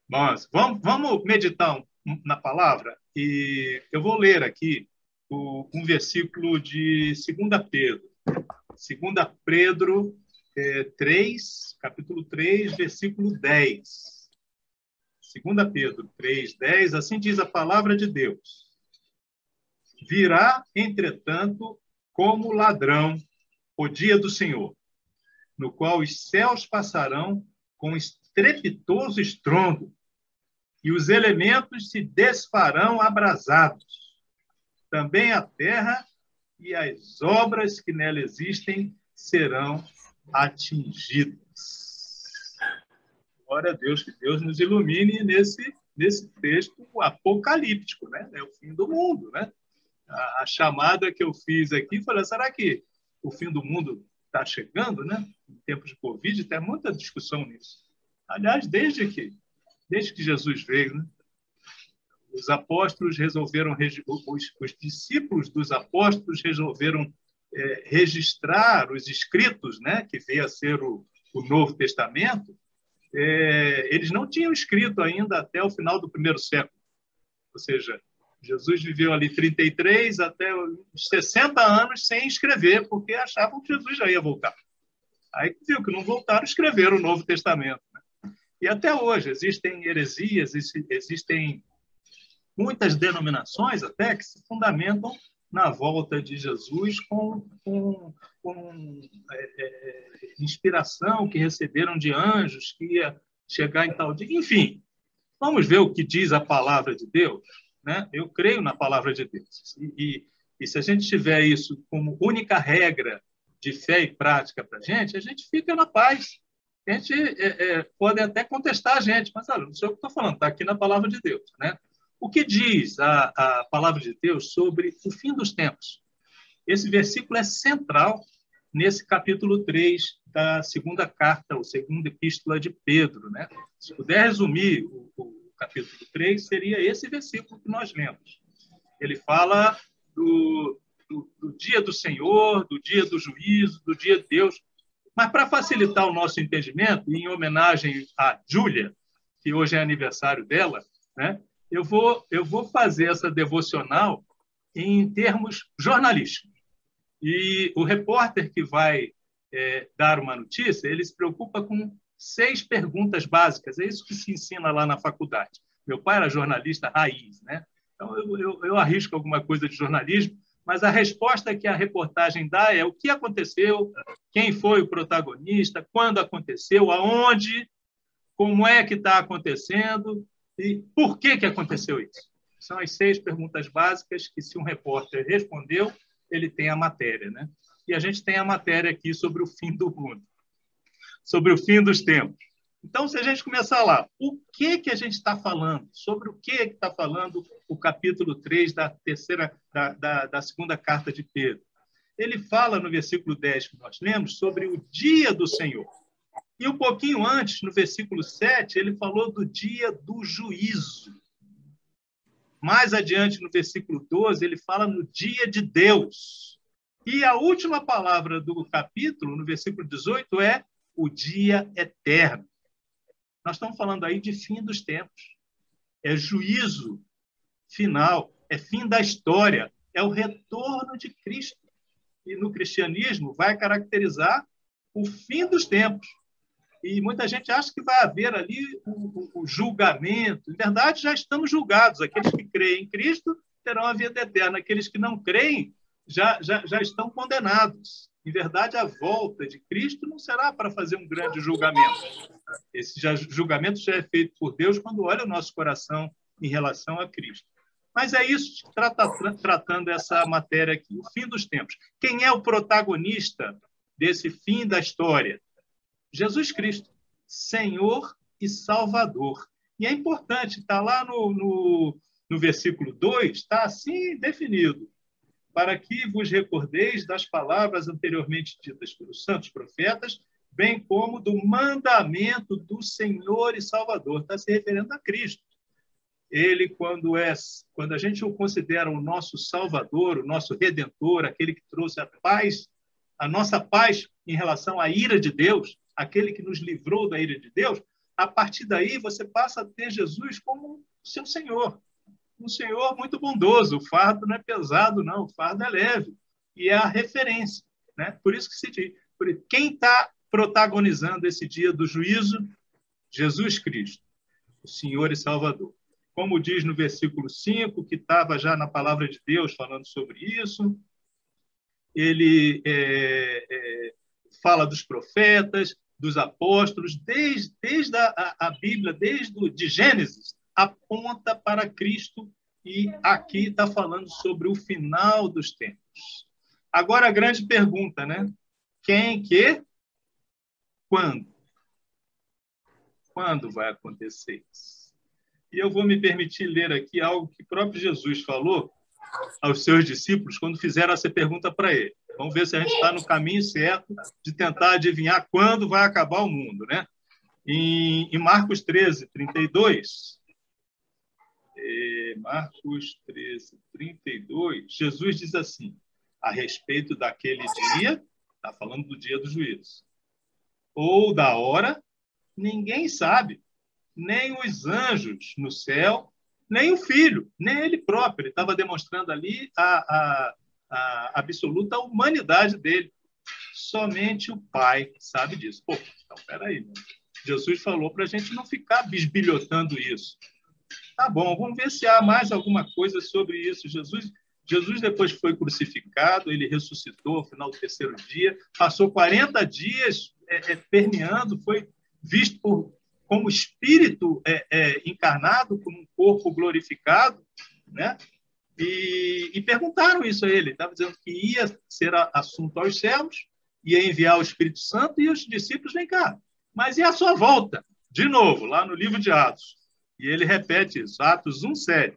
Mas vamos meditar na palavra e eu vou ler aqui um versículo de 2 Pedro. 2 Pedro 3, capítulo 3, versículo 10. 2 Pedro 3, 10, assim diz a palavra de Deus. Virá, entretanto, como ladrão o dia do Senhor, no qual os céus passarão com estrepitoso estrondo, e os elementos se desfarão abrasados. Também a terra e as obras que nela existem serão atingidas. Glória a Deus, que Deus nos ilumine nesse texto apocalíptico, né? É o fim do mundo, né? A chamada que eu fiz aqui, falei, será que o fim do mundo está chegando, né? Em tempos de Covid, tem muita discussão nisso. Aliás, desde que Jesus veio, né? Os apóstolos resolveram, os discípulos dos apóstolos resolveram registrar os escritos, né? Que veio a ser o Novo Testamento. Eles não tinham escrito ainda até o final do primeiro século. Ou seja, Jesus viveu ali 33 até os 60 anos sem escrever, porque achavam que Jesus já ia voltar. Aí viu que não voltaram, escreveram o Novo Testamento. Né? E até hoje existem heresias, existem muitas denominações até que se fundamentam na volta de Jesus com inspiração que receberam de anjos, que ia chegar em tal dia. Enfim, vamos ver o que diz a palavra de Deus. Né? Eu creio na palavra de Deus. E se a gente tiver isso como única regra de fé e prática para a gente fica na paz. A gente pode até contestar a gente, mas olha, não sei o que estou falando, está aqui na palavra de Deus. Né? O que diz a palavra de Deus sobre o fim dos tempos? Esse versículo é central nesse capítulo 3 da segunda carta, ou segunda epístola de Pedro. Né? Se puder resumir o capítulo 3, seria esse versículo que nós lemos. Ele fala do dia do Senhor, do dia do juízo, do dia de Deus. Mas, para facilitar o nosso entendimento, e em homenagem a Júlia, que hoje é aniversário dela, né, eu vou fazer essa devocional em termos jornalísticos. E o repórter que vai dar uma notícia, ele se preocupa com 6 perguntas básicas. É isso que se ensina lá na faculdade. Meu pai era jornalista raiz, né? Então, eu arrisco alguma coisa de jornalismo, mas a resposta que a reportagem dá é o que aconteceu, quem foi o protagonista, quando aconteceu, aonde, como é que está acontecendo e por que aconteceu isso. São as 6 perguntas básicas que, se um repórter respondeu, ele tem a matéria. Né? E a gente tem a matéria aqui sobre o fim do mundo, sobre o fim dos tempos. Então, se a gente começar lá, o que a gente está falando? Sobre o que está falando o capítulo 3 da segunda carta de Pedro? Ele fala no versículo 10 que nós lemos sobre o dia do Senhor. E um pouquinho antes, no versículo 7, ele falou do dia do juízo. Mais adiante, no versículo 12, ele fala no dia de Deus. E a última palavra do capítulo, no versículo 18, é o dia eterno. Nós estamos falando aí de fim dos tempos. É juízo final, é fim da história, é o retorno de Cristo. E no cristianismo vai caracterizar o fim dos tempos. E muita gente acha que vai haver ali o julgamento. Em verdade, já estamos julgados. Aqueles que creem em Cristo terão a vida eterna. Aqueles que não creem já estão condenados. Em verdade, a volta de Cristo não será para fazer um grande julgamento. Esse julgamento já é feito por Deus quando olha o nosso coração em relação a Cristo. Mas é isso, tratando essa matéria aqui, o fim dos tempos. Quem é o protagonista desse fim da história? Jesus Cristo, Senhor e Salvador. E é importante, está lá no versículo 2, está assim definido. Para que vos recordeis das palavras anteriormente ditas pelos santos profetas, bem como do mandamento do Senhor e Salvador. Está se referindo a Cristo. Ele, quando a gente o considera o nosso Salvador, o nosso Redentor, aquele que trouxe a paz, a nossa paz em relação à ira de Deus, aquele que nos livrou da ira de Deus, a partir daí você passa a ter Jesus como seu Senhor. Um Senhor muito bondoso. O fardo não é pesado, não. O fardo é leve. E é a referência. Né? Por isso que se diz. Quem está protagonizando esse dia do juízo? Jesus Cristo, o Senhor e Salvador. Como diz no versículo 5, que estava já na palavra de Deus falando sobre isso, ele fala dos profetas, dos apóstolos, desde a Bíblia, de Gênesis, aponta para Cristo, e aqui está falando sobre o final dos tempos. Agora, a grande pergunta, né? Quem, que, quando? Quando vai acontecer isso? E eu vou me permitir ler aqui algo que o próprio Jesus falou aos seus discípulos quando fizeram essa pergunta para ele. Vamos ver se a gente está no caminho certo de tentar adivinhar quando vai acabar o mundo, né? Em Marcos 13, 32, Marcos 13, 32, Jesus diz assim, a respeito daquele dia, está falando do dia do juízo, ou da hora, ninguém sabe, nem os anjos no céu, nem o Filho, nem ele próprio. Ele estava demonstrando ali a absoluta humanidade dele. Somente o Pai sabe disso. Pô, então, peraí. Né? Jesus falou para a gente não ficar bisbilhotando isso. Tá bom, vamos ver se há mais alguma coisa sobre isso. Jesus, depois que foi crucificado, ele ressuscitou ao final do terceiro dia, passou 40 dias permeando, foi visto como espírito encarnado, como um corpo glorificado, né? E perguntaram isso a ele. Ele estava dizendo que ia ser assunto aos céus, ia enviar o Espírito Santo, e os discípulos, vem cá, mas e a sua volta? De novo, lá no livro de Atos. E ele repete isso, Atos 1:7.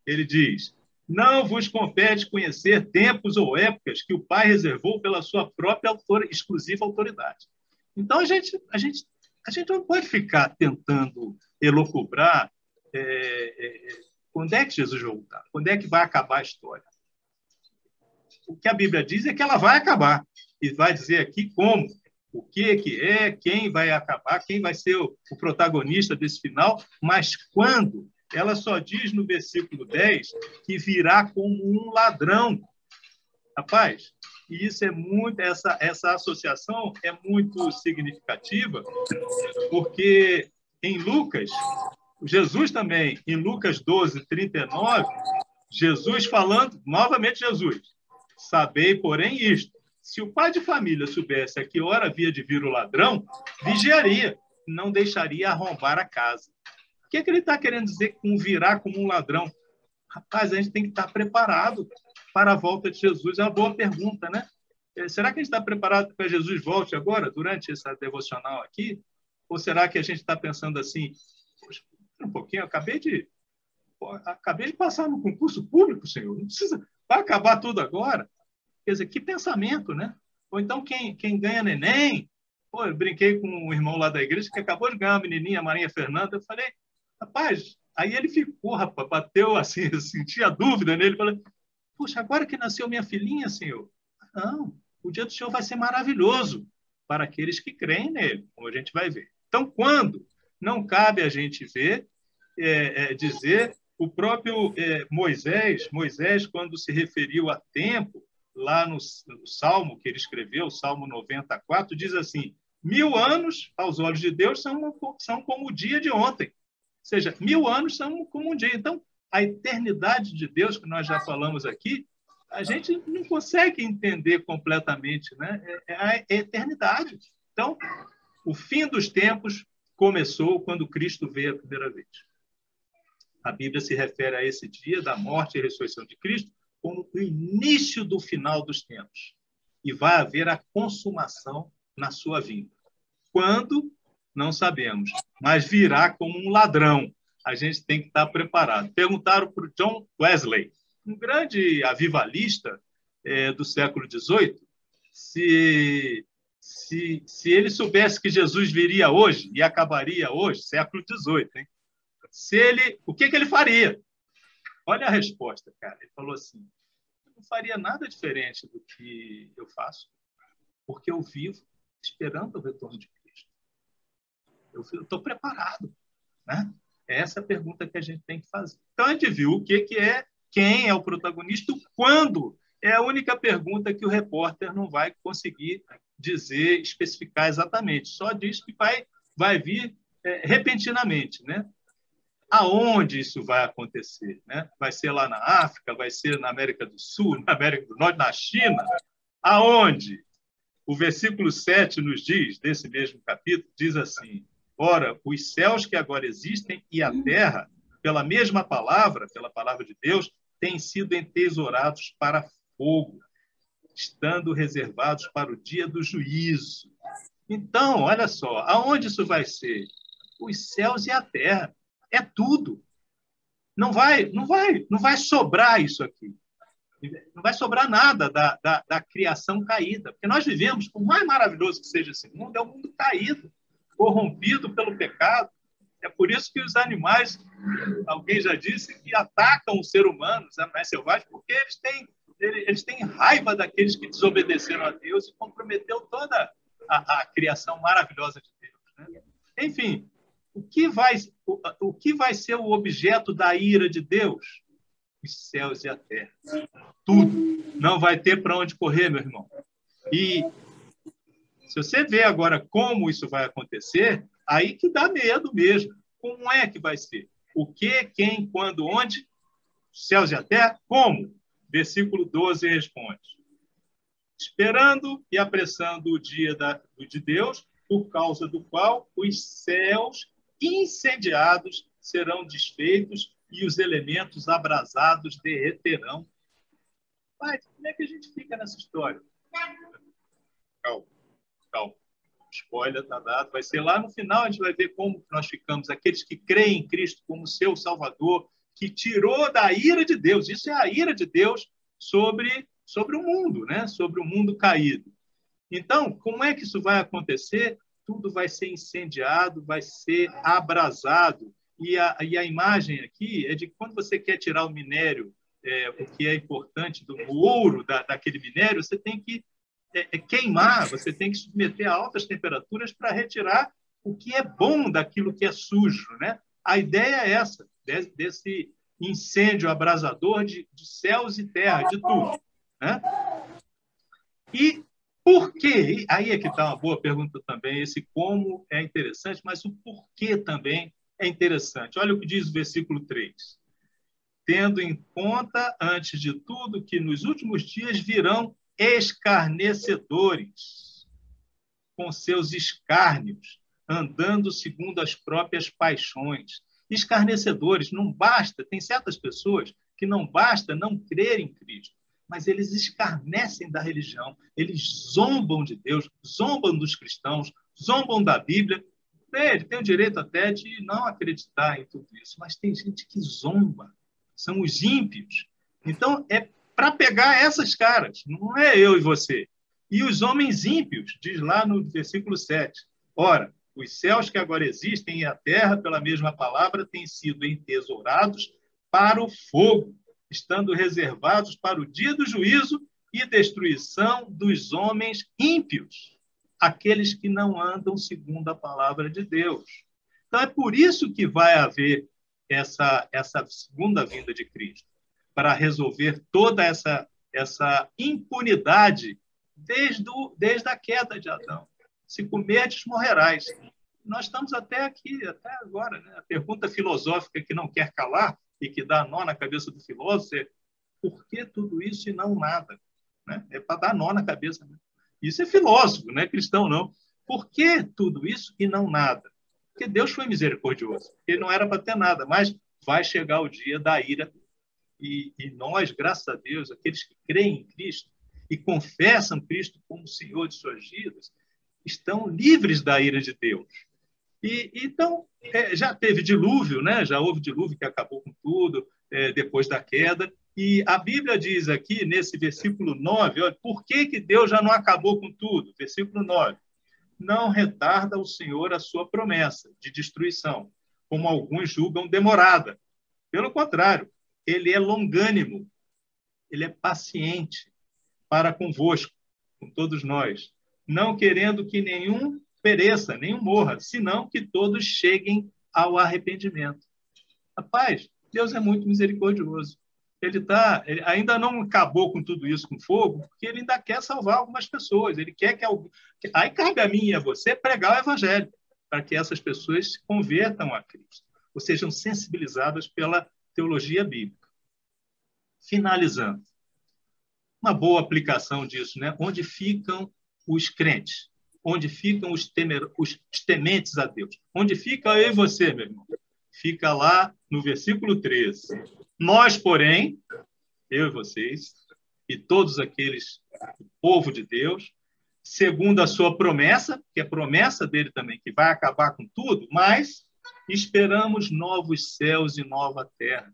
Ele diz, não vos compete conhecer tempos ou épocas que o Pai reservou pela sua própria exclusiva autoridade. Então, a gente não pode ficar tentando elocubrar quando é que Jesus vai voltar, quando é que vai acabar a história. O que a Bíblia diz é que ela vai acabar, e vai dizer aqui como, o que é, quem vai acabar, quem vai ser o protagonista desse final, mas quando. Ela só diz no versículo 10 que virá como um ladrão. Rapaz, e isso é muito, essa associação é muito significativa, porque em Lucas, Jesus também, em Lucas 12, 39, Jesus falando, novamente Jesus, sabei, porém, isto, se o pai de família soubesse a que hora havia de vir o ladrão, vigiaria, não deixaria arrombar a casa. O que ele está querendo dizer com virar como um ladrão? Rapaz, a gente tem que estar preparado para a volta de Jesus. É uma boa pergunta, né? Será que a gente está preparado para Jesus volte agora, durante essa devocional aqui? Ou será que a gente está pensando assim, poxa, um pouquinho, acabei de passar no concurso público, senhor, não precisa, vai acabar tudo agora? Quer dizer, que pensamento, né? Ou então quem ganha neném, pô, eu brinquei com um irmão lá da igreja que acabou de ganhar uma menininha, a Marinha Fernanda, eu falei, rapaz, aí ele ficou, rapaz, bateu assim, eu senti a dúvida nele, falei, puxa, agora que nasceu minha filhinha, senhor, não, o dia do Senhor vai ser maravilhoso para aqueles que creem nele, como a gente vai ver. Então, quando? Não cabe a gente ver, dizer, o próprio Moisés, quando se referiu a tempo, lá no Salmo que ele escreveu, Salmo 94, diz assim, 1000 anos, aos olhos de Deus, são como o dia de ontem. Ou seja, 1000 anos são como um dia. Então, a eternidade de Deus, que nós já falamos aqui, a gente não consegue entender completamente, né? É a eternidade. Então, o fim dos tempos começou quando Cristo veio a primeira vez. A Bíblia se refere a esse dia da morte e ressurreição de Cristo como o início do final dos tempos. E vai haver a consumação na sua vinda. Quando? Não sabemos, mas virá como um ladrão. A gente tem que estar preparado. Perguntaram para o John Wesley, um grande avivalista do século XVIII, se ele soubesse que Jesus viria hoje e acabaria hoje, século XVIII, hein? O que ele faria? Olha a resposta, cara. Ele falou assim, eu não faria nada diferente do que eu faço, porque eu vivo esperando o retorno de Cristo. Eu estou preparado, né? Essa é a pergunta que a gente tem que fazer. Então, a gente viu o que é, quem é o protagonista, quando. É a única pergunta que o repórter não vai conseguir dizer, especificar exatamente. Só diz que vai vir repentinamente, né? Aonde isso vai acontecer, né? Vai ser lá na África, vai ser na América do Sul, na América do Norte, na China? Aonde? O versículo 7 nos diz, desse mesmo capítulo, diz assim: ora, os céus que agora existem e a terra, pela mesma palavra, pela palavra de Deus, têm sido entesourados para fogo, estando reservados para o dia do juízo. Então, olha só, aonde isso vai ser? Os céus e a terra. É tudo. Não vai sobrar isso aqui. Não vai sobrar nada da criação caída. Porque nós vivemos, por mais maravilhoso que seja esse mundo, é um mundo caído, corrompido pelo pecado. É por isso que os animais, alguém já disse, que atacam o ser humano, os animais selvagens, porque eles têm raiva daqueles que desobedeceram a Deus e comprometeu toda a criação maravilhosa de Deus, né? Enfim, o que vai ser o objeto da ira de Deus? Os céus e a terra. Tudo. Não vai ter para onde correr, meu irmão. E se você vê agora como isso vai acontecer, aí que dá medo mesmo. Como é que vai ser? O que, quem, quando, onde? Os céus e a terra? Como? Versículo 12 responde: esperando e apressando o dia de Deus, por causa do qual os céus incendiados serão desfeitos e os elementos abrasados derreterão. Pai, como é que a gente fica nessa história? Calma, calma. Spoiler está dado. Vai ser lá no final, a gente vai ver como nós ficamos. Aqueles que creem em Cristo como seu Salvador, que tirou da ira de Deus. Isso é a ira de Deus sobre o mundo, né? Sobre o mundo caído. Então, como é que isso vai acontecer? Tudo vai ser incendiado, vai ser abrasado. E a imagem aqui é de que quando você quer tirar o minério, o que é importante do ouro daquele minério, você tem que queimar, você tem que submeter a altas temperaturas para retirar o que é bom daquilo que é sujo, né? A ideia é essa, desse incêndio abrasador de céus e terra, de tudo, né? E por quê? Aí é que está uma boa pergunta também. Esse como é interessante, mas o porquê também é interessante. Olha o que diz o versículo 3. Tendo em conta, antes de tudo, que nos últimos dias virão escarnecedores, com seus escárnios, andando segundo as próprias paixões. Escarnecedores, não basta, tem certas pessoas que não basta não crer em Cristo, mas eles escarnecem da religião, eles zombam de Deus, zombam dos cristãos, zombam da Bíblia. Ele tem o direito até de não acreditar em tudo isso, mas tem gente que zomba, são os ímpios. Então, é para pegar essas caras, não é eu e você. E os homens ímpios, diz lá no versículo 7, ora, os céus que agora existem e a terra, pela mesma palavra, têm sido entesourados para o fogo, estando reservados para o dia do juízo e destruição dos homens ímpios, aqueles que não andam segundo a palavra de Deus. Então, é por isso que vai haver essa segunda vinda de Cristo, para resolver toda essa impunidade desde a queda de Adão. Se comerdes, morrerás. Nós estamos até aqui, até agora, né? A pergunta filosófica que não quer calar e que dá nó na cabeça do filósofo é: por que tudo isso e não nada? Né? É para dar nó na cabeça. Né? Isso é filósofo, não é cristão, não. Por que tudo isso e não nada? Porque Deus foi misericordioso. Ele não era para ter nada, mas vai chegar o dia da ira. E nós, graças a Deus, aqueles que creem em Cristo e confessam Cristo como Senhor de suas vidas, estão livres da ira de Deus. Então, já teve dilúvio, né? Já houve dilúvio que acabou com tudo, depois da queda. E a Bíblia diz aqui, nesse versículo 9, olha, por que Deus já não acabou com tudo? Versículo 9. Não retarda o Senhor a sua promessa de destruição, como alguns julgam demorada. Pelo contrário, ele é longânimo, ele é paciente para convosco, com todos nós, não querendo que nenhum pereça, nenhum morra, senão que todos cheguem ao arrependimento. Rapaz, Deus é muito misericordioso. Ele ainda não acabou com tudo isso com fogo, porque ele ainda quer salvar algumas pessoas. Ele quer que aí cabe a mim e a você pregar o evangelho, para que essas pessoas se convertam a Cristo, ou sejam sensibilizadas pela teologia bíblica. Finalizando, uma boa aplicação disso, né? Onde ficam os crentes? Onde ficam os tementes a Deus? Onde fica eu e você, meu irmão? Fica lá no versículo 13. Nós, porém, eu e vocês, e todos aqueles, o povo de Deus, segundo a sua promessa, que é promessa dele também, que vai acabar com tudo, mas esperamos novos céus e nova terra.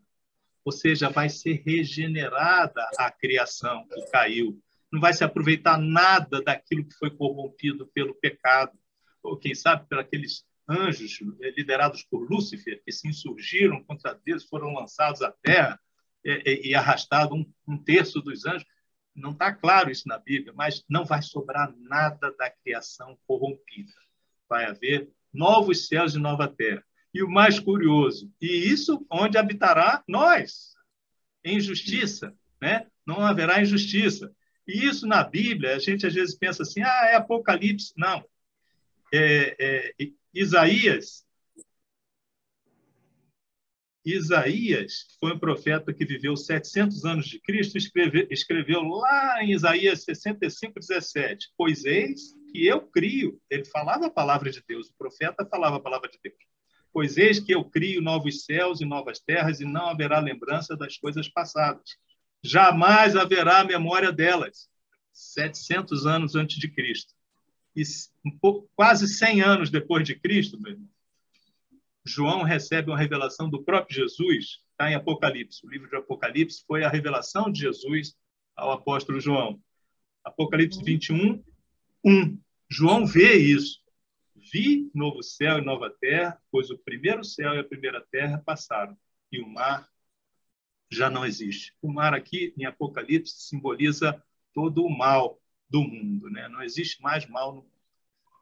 Ou seja, vai ser regenerada a criação que caiu. Não vai se aproveitar nada daquilo que foi corrompido pelo pecado, ou quem sabe por aqueles anjos liderados por Lúcifer, que se insurgiram contra Deus, foram lançados à terra e arrastados um terço dos anjos. Não está claro isso na Bíblia, mas não vai sobrar nada da criação corrompida. Vai haver novos céus e nova terra. E o mais curioso, e isso onde habitará nós, em justiça, né? Não haverá injustiça. E isso na Bíblia, a gente às vezes pensa assim, é Apocalipse. Não. Isaías foi um profeta que viveu 700 anos de Cristo, escreveu lá em Isaías 65:17, pois eis que eu crio. Ele falava a palavra de Deus, o profeta falava a palavra de Deus. Pois eis que eu crio novos céus e novas terras, e não haverá lembrança das coisas passadas. Jamais haverá memória delas. 700 anos antes de Cristo. E quase 100 anos depois de Cristo, meu irmão, João recebe uma revelação do próprio Jesus, está em Apocalipse. O livro de Apocalipse foi a revelação de Jesus ao apóstolo João. Apocalipse 21:1. João vê isso. Vi novo céu e nova terra, pois o primeiro céu e a primeira terra passaram, e o mar já não existe. O mar aqui, em Apocalipse, simboliza todo o mal do mundo, né? Não existe mais mal no mundo.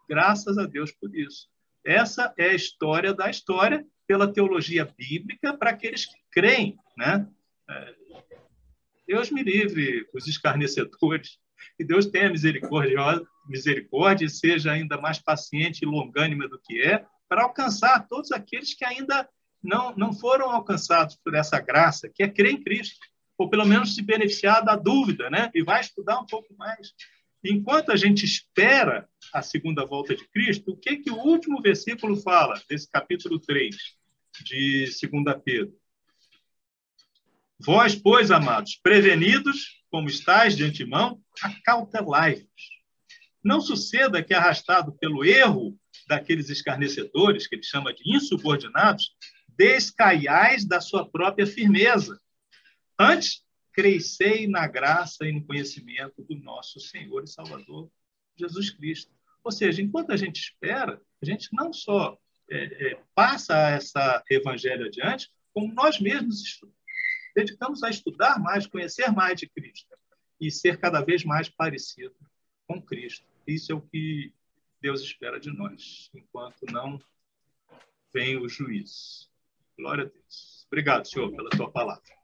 Graças a Deus por isso. Essa é a história da história pela teologia bíblica para aqueles que creem, né? Deus me livre os escarnecedores, que Deus tenha misericórdia e seja ainda mais paciente e longânima do que para alcançar todos aqueles que ainda não foram alcançados por essa graça, que é crer em Cristo, ou pelo menos se beneficiar da dúvida, né? E vai estudar um pouco mais. Enquanto a gente espera a segunda volta de Cristo, o que o último versículo fala, desse capítulo 3 de 2 Pedro? Vós, pois, amados, prevenidos, como estáis de antemão, acautelai-vos. Não suceda que, arrastado pelo erro daqueles escarnecedores, que ele chama de insubordinados, descaiais da sua própria firmeza. Antes, crescei na graça e no conhecimento do nosso Senhor e Salvador, Jesus Cristo. Ou seja, enquanto a gente espera, a gente não só passa essa evangelho adiante, como nós mesmos dedicamos a estudar mais, conhecer mais de Cristo e ser cada vez mais parecido com Cristo. Isso é o que Deus espera de nós, enquanto não vem o juízo. Glória a Deus. Obrigado, Senhor, pela tua palavra.